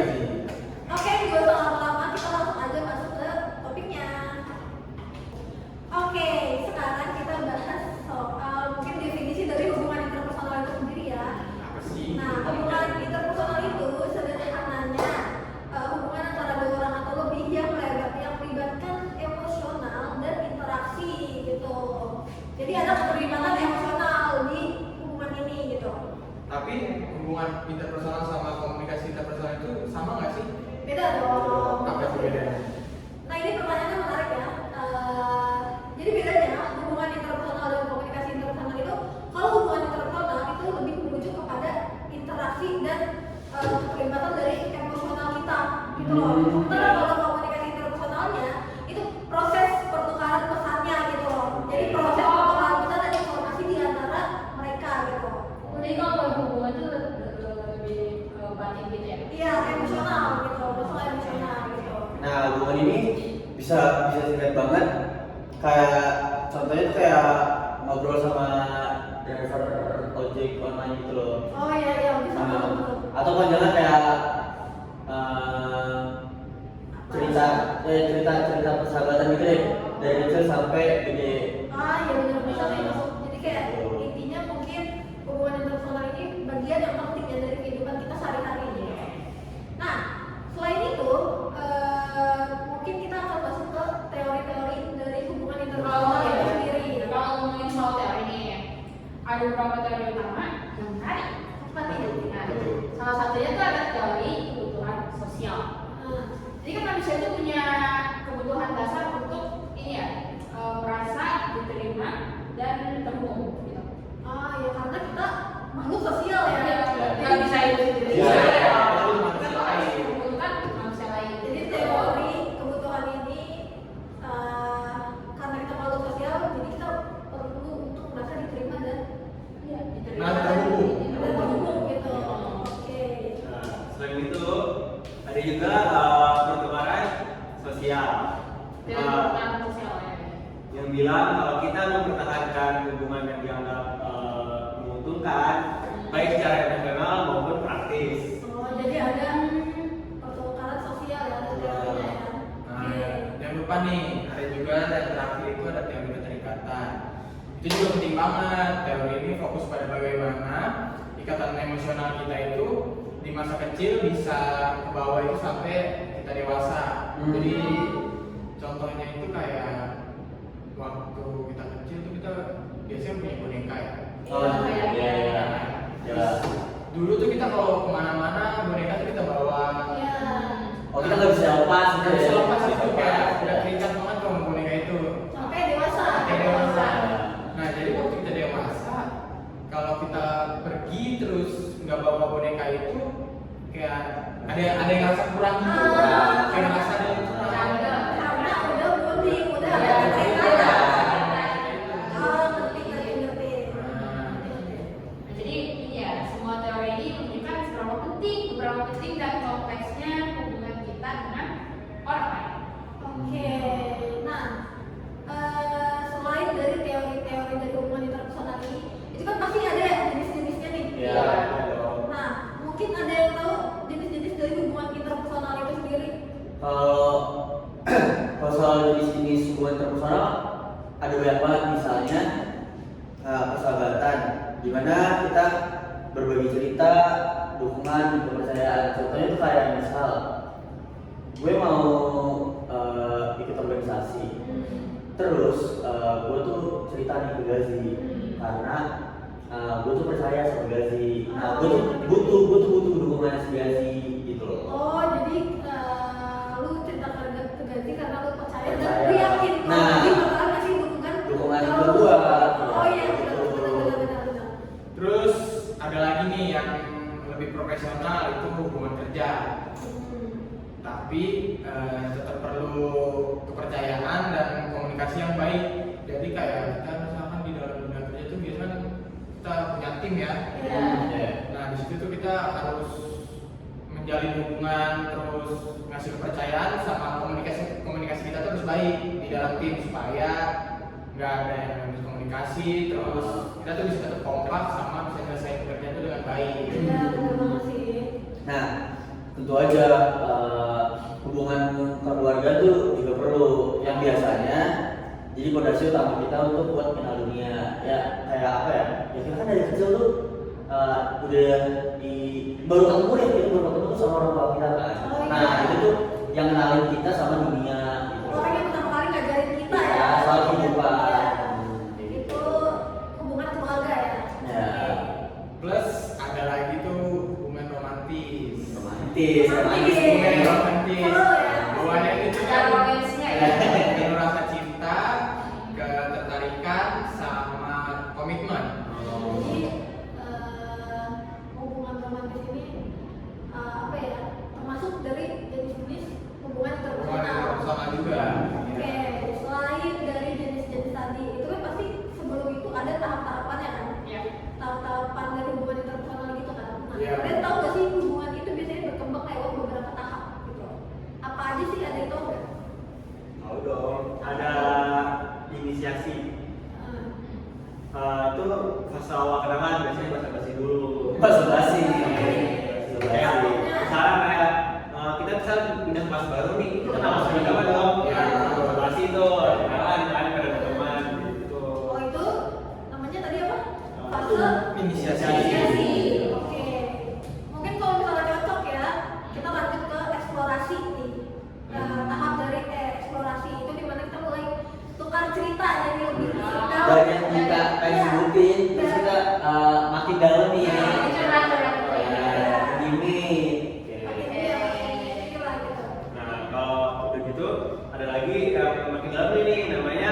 komunikasi. Oke, gak usah lama-lama, kita langsung aja masuk ke topiknya. Oke, sekarang kita bahas soal mungkin definisi dari hubungan interpersonal itu sendiri ya. Apa sih? Nah, hubungan interpersonal itu sederhananya hubungan antara dua orang atau lebih yang melibatkan emosional dan interaksi gitu. Jadi ada keterlibatan emosional di hubungan ini gitu. Tapi hubungan interpersonal sama komunikasi interpersonal itu sama nggak sih? Beda dong. Apa sih bedanya? Nah, ini pertanyaannya menarik ya. Jadi bedanya hubungan interpersonal dan komunikasi interpersonal itu, kalau hubungan interpersonal itu lebih merujuk kepada interaksi dan keterlibatan dari emosional kita gitu loh. Sementara kalau komunikasi interpersonalnya itu proses pertukaran pesannya gitu loh. Jadi proses pertukaran pesan dan informasi di antara mereka gitu. Jadi kalau hubungan itu lebih batin gitu ya? Iya, emosional gitu, masalah emosional gitu. Nah, hubungan ini bisa dilihat banget kayak contohnya tuh kayak ngobrol sama driver ojek online gitu loh. Oh iya bisa banget. Atau kan jangan kayak cerita persahabatan gitu deh, dari kecil sampai gede. Iya benar bisa nih masuk. Jadi kayak intinya mungkin hubungan interpersonal ini bagian yang penting ya dari kehidupan kita sehari-hari gitu. Nah, selain itu mungkin kita akan masuk ke teori-teori dari hubungan interpersonal itu sendiri. Kalau ngomongin soal teori nih, ada beberapa teori utama yang menarik. Apa nih? Nah, salah satunya tuh ada teori kebutuhan sosial. Jadi kan manusia itu punya kebutuhan dasar untuk ini ya, merasa diterima dan terhubung gitu. Ya karena kita makhluk sosial ya. Nggak bisa hidup sendiri. Iya. Kita harus membutuhkan manusia lain. Jadi teori kebutuhan ini karena kita makhluk sosial, jadi kita perlu untuk merasa diterima dan Diterima Nah, terhubung. terhubung gitu. Oke. Nah, selain itu ada juga pertukaran sosial. Kebutuhan sosial ya. Yang bilang kalau kita mempertahankan hubungan yang dianggap menguntungkan, baik secara emosional maupun praktis. Jadi ada pertukaran sosial ya ada teorinya ya. Nah, yang lupa nih, ada juga yang terakhir itu ada teori keterikatan. Itu juga penting banget. Teori ini fokus pada bagaimana ikatan emosional kita itu di masa kecil bisa ke bawah itu sampai kita dewasa. Jadi contohnya itu kayak waktu kita kecil tuh kita biasanya punya boneka ya. Ya. Dulu tuh kita kalau kemana-mana boneka tuh kita bawa. Iya. Oh, kita nggak bisa lepas gitu Nggak bisa ya? lepas itu kayak udah terikat banget sama boneka itu. Sampai dewasa. Sampai dewasa. Nah jadi waktu kita dewasa, kalau kita pergi terus nggak bawa boneka itu, kayak ada yang ngerasa kurang gitu. Kayak ngerasa ada yang kurang. Karena udah bonding, udah ada Iya, keterikatan. iya. Ngerti. Nah, jadi ini ya, semua teori ini menunjukkan seberapa penting dan kompleksnya hubungan kita dengan orang lain. Oke. Nah, selain dari teori-teori dari hubungan interpersonal ini, itu kan pasti ada ya jenis-jenisnya nih. Iya. Nah, mungkin ada yang tahu jenis-jenis dari hubungan interpersonal itu sendiri? Kalau soal jenis hubungan interpersonal ada banyak banget, misalnya persahabatan, dimana kita berbagi cerita, dukungan, kepercayaan. Contohnya itu kayak misal gue mau ikut organisasi, terus gue tuh cerita nih ke Gazi karena gue tuh percaya sama Gazi. Nah, gue tuh butuh dukungan si Gazi gitu loh. Oh, jadi lu cerita ke Gazi karena lu percaya dan Percaya. lu yakin kalau Nah, dia bakalan ngasih dukungan kalau ke lu- gua. Oh iya, Gitu. benar. Terus ada lagi nih yang lebih profesional itu hubungan kerja. Tapi tetap perlu kepercayaan dan komunikasi yang baik. Jadi kayak kita misalkan di dalam dunia kerja itu biasanya kita punya tim ya. Iya. Nah di situ tuh kita harus menjalin hubungan, terus ngasih kepercayaan sama komunikasi kita tuh harus baik di dalam tim supaya nggak ada yang miskomunikasi, terus kita tuh bisa tetap kompak sama bisa nyelesain pekerjaan itu dengan baik. Iya, benar banget sih. Nah, tentu aja hubungan keluarga tuh juga perlu, yang biasanya jadi fondasi utama kita untuk buat kenal dunia. Ya kayak apa ya, ya kita kan dari kecil tuh udah di baru ketemu ya, kita baru ketemu tuh sama orang tua kita kan. Oh, iya. Nah itu tuh yang kenalin kita sama dunia gitu. Orang yang pertama kali ngajarin kita ya. Ya, soal kehidupan. Itu hubungan keluarga ya. Ya. Plus ada lagi tuh hubungan romantis. Romantis. Hubungan romantis. Seru ya. Hubungannya itu Ada romansnya ya. penuh rasa cinta, ketertarikan, sama komitmen. Jadi hubungan romantis ini apa ya? Termasuk dari jenis-jenis hubungan Hubungan interpersonal. personal juga. Oke, selain dari jenis-jenis tadi, itu kan pasti sebelum itu ada tahap-tahapannya kan? Iya. Tahap-tahapan dari hubungan interpersonal gitu kan? Nah, Iya. kalian tahu gak sih hubungan itu biasanya berkembang lewat beberapa tahap gitu? Apa aja sih, ada yang tahu nggak? Tahu dong, ada inisiasi. Ah, Itu fase awal kenalan biasanya basa-basi dulu. Basa-basi. Kayak misalnya kayak kita bisa pindah kelas baru nih, kita langsung berapa dong? Ya. Basa-basi tuh, kenalan kan pada teman gitu. Oh itu namanya tadi apa? Fase Inisiasi. inisiasi. Oke. Mungkin kalau misalnya cocok ya, kita lanjut ke eksplorasi nih. Tahap dari eksplorasi itu dimana kita mulai tukar cerita jadi lebih dalam. Banyak kita kayak sebutin, terus kita makin dalam nih. Ya, curhat-curhat. Gini. Nah, kalau udah gitu, ada lagi yang makin dalam ini namanya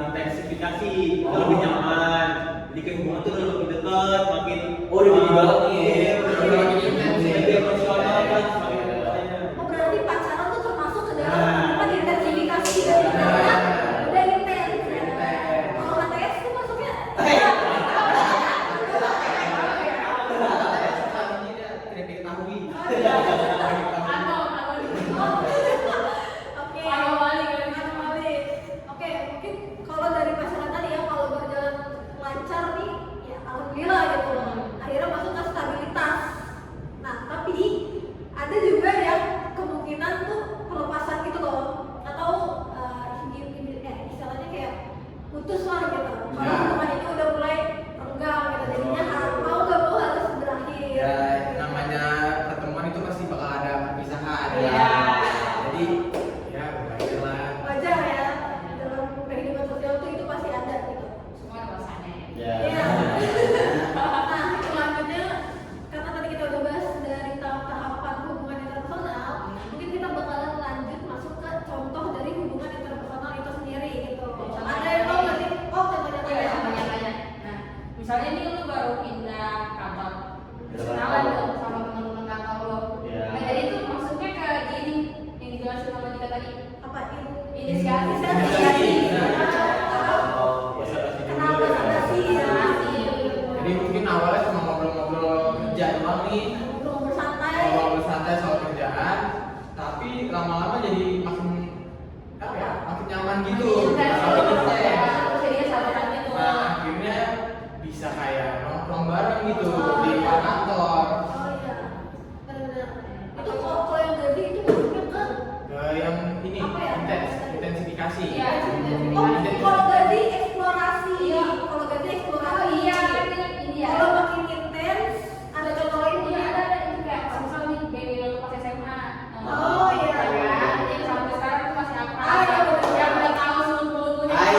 intensifikasi. Itu lebih nyaman. Jadi kayak hubungan tuh udah lebih dekat, makin Oh, udah jadi banget nih. Udah makin intens. lebih emosional kan, semakin rasanya. Oh berarti pacaran tuh termasuk ke dalam Nah. apa intensifikasi dari mana? Udah intens. Kalau HTS itu masuknya? Tidak diketahui. Oke. Anomali kan? Anomali. Oke, mungkin kalau dari pasangan tadi ya, kalau berjalan lancar nih, ya alhamdulillah gitu. Akhirnya masuk ke stabilitas. Nah, tapi ada juga yang kemungkinan tuh pelepasan gitu loh, atau istilahnya kayak putus lah gitu. Kalau Ya. hubungan itu udah mulai renggang gitu, jadinya mau gak mau harus berakhir. Ya namanya pertemuan itu pasti bakal ada perpisahan. Iya. Jadi ya wajar lah. Wajar ya, dalam kehidupan sosial tuh itu pasti ada gitu. Semua ada masanya ya. Ya. Iya. Nah, selanjutnya karena tadi kita udah bahas dari tahap-tahapan hubungan interpersonal, mungkin kita bakalan lanjut masuk ke contoh dari hubungan interpersonal itu sendiri gitu. Ada yang tahu nggak sih? Oh, contohnya Iya, tadi. tanya-tanya. Nah, misalnya nih lu baru pindah kantor, Pindah kenalan kantor. dong sama teman-teman kantor lu. Iya. Nah, jadi itu maksudnya ke gini yang dijelasin sama kita tadi. Apa ini? Inisiasi. Inisiasi. Oh, Basa-basi dulu. Kenal basa-basi ya. Jadi mungkin awalnya cuma ngobrol-ngobrol kerja doang nih, Belum bersantai. ngobrol santai soal kerjaan, tapi lama-lama jadi makin apa ya, makin nyaman gitu. Makin intens. Jadi sahabatan gitu. Nah akhirnya bisa kayak nongkrong bareng gitu di luar kantor. Oh iya. Benar-benar. Itu kalau yang gaji itu masuknya ke Yang ini apa ya? intensifikasi. Iya, Oh, kalau gaji eksplorasi. Kalau gaji eksplorasi. Oh iya, kan ini ya. Kalau makin intens, ada contoh lain Iya, nggak? ada itu kayak misal nih baby lu pas SMA. Oh, iya. Kan? Yang sampai sekarang tuh masih akrab. Ah, iya, betul. Yang udah tahu seluk-beluknya. Ai.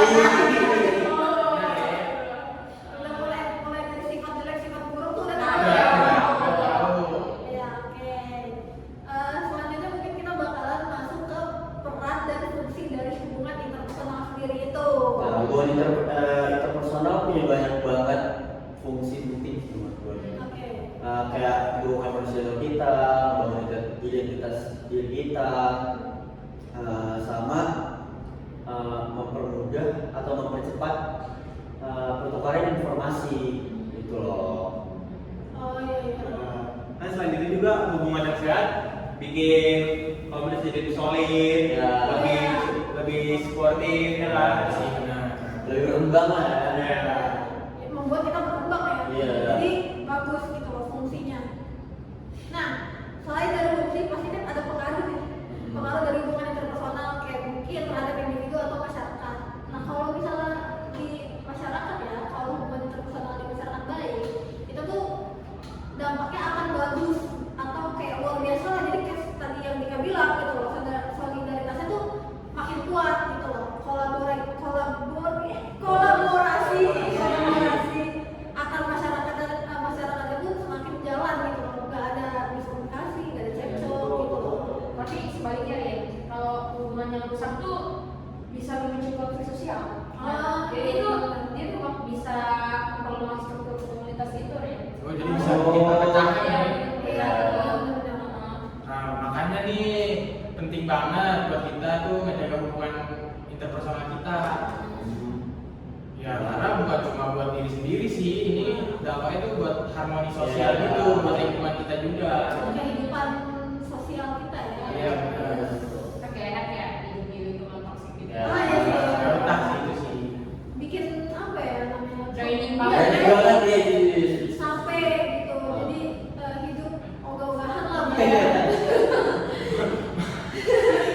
Udah mulai dari sifat jelek, sifat buruk tuh udah Nah, tahu. Udah, Ya. udah tahu. Ya, oke. Selanjutnya mungkin kita bakalan masuk ke peran dan fungsi dari hubungan interpersonal sendiri itu. Nah, hubungan interpersonal punya banyak banget fungsi penting sih menurut gue. Oke. Kayak hubungan emosional kita, membangun identitas diri kita, sama mempermudah atau mempercepat pertukaran informasi gitu loh. Oh iya iya. Kan selain itu juga hubungan yang sehat bikin komunitas jadi lebih solid, Ya. lebih sportif ya kan. Sih, benar. Lebih berkembang lah ya. Ya. Membuat kita berkembang ya. Iya. Jadi bagus gitu loh fungsinya. Nah, selain dari fungsi sosial. Ah. Jadi itu dia tuh bisa memperluas struktur komunitas itu ya. Oh, jadi bisa kita pecahkan Iya, ya. iya. Nah, makanya nih penting banget buat kita tuh menjaga hubungan interpersonal kita. Ya, karena bukan cuma buat diri sendiri sih, ini dampaknya tuh buat harmoni sosial Iya. gitu, buat lingkungan kita juga. Kehidupan sosial kita ya. Iya, benar. Kan kayak enak ya hidup di lingkungan toksik gitu. Ya. Ah, iya sih. Nggak betah sih itu sih. Bikin apa ya namanya? Training Iya, banget. Banyak banget ya jadi sampai gitu. Jadi hidup ogah-ogahan lah.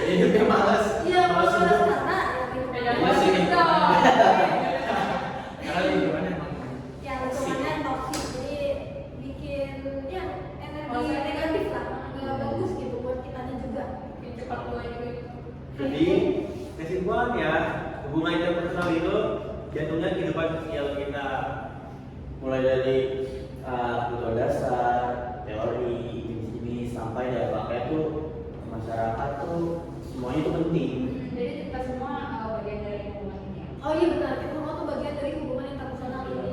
Hidupnya malas. Iya, Malas malas hidup. karena ya gitu. Beda Iya sih. banget dong. Karena lingkungannya emang Ya lingkungannya toksik, jadi bikin ya energi negatif lah, nggak bagus gitu buat kitanya juga. Bikin cepat tua juga. Jadi kesimpulannya hubungan interpersonal itu jatuhnya kehidupan sosial kita. mulai dari kebutuhan dasar, teori, jenis-jenis sampai dampaknya tuh ke masyarakat tuh semuanya itu penting. Jadi kita semua bagian dari hubungan ini. Oh iya benar, kita semua tuh bagian dari hubungan interpersonal ini.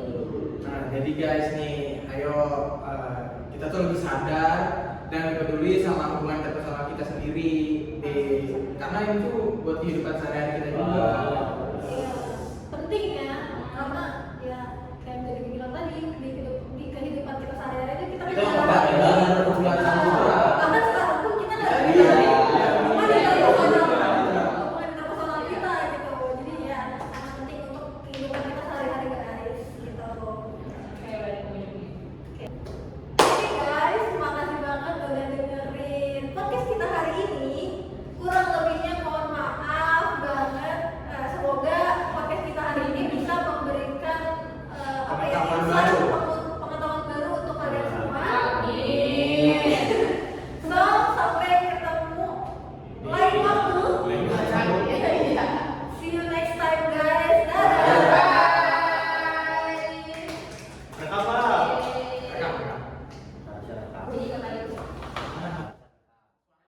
Nah, jadi guys nih, ayo kita tuh lebih sadar dan lebih peduli sama hubungan interpersonal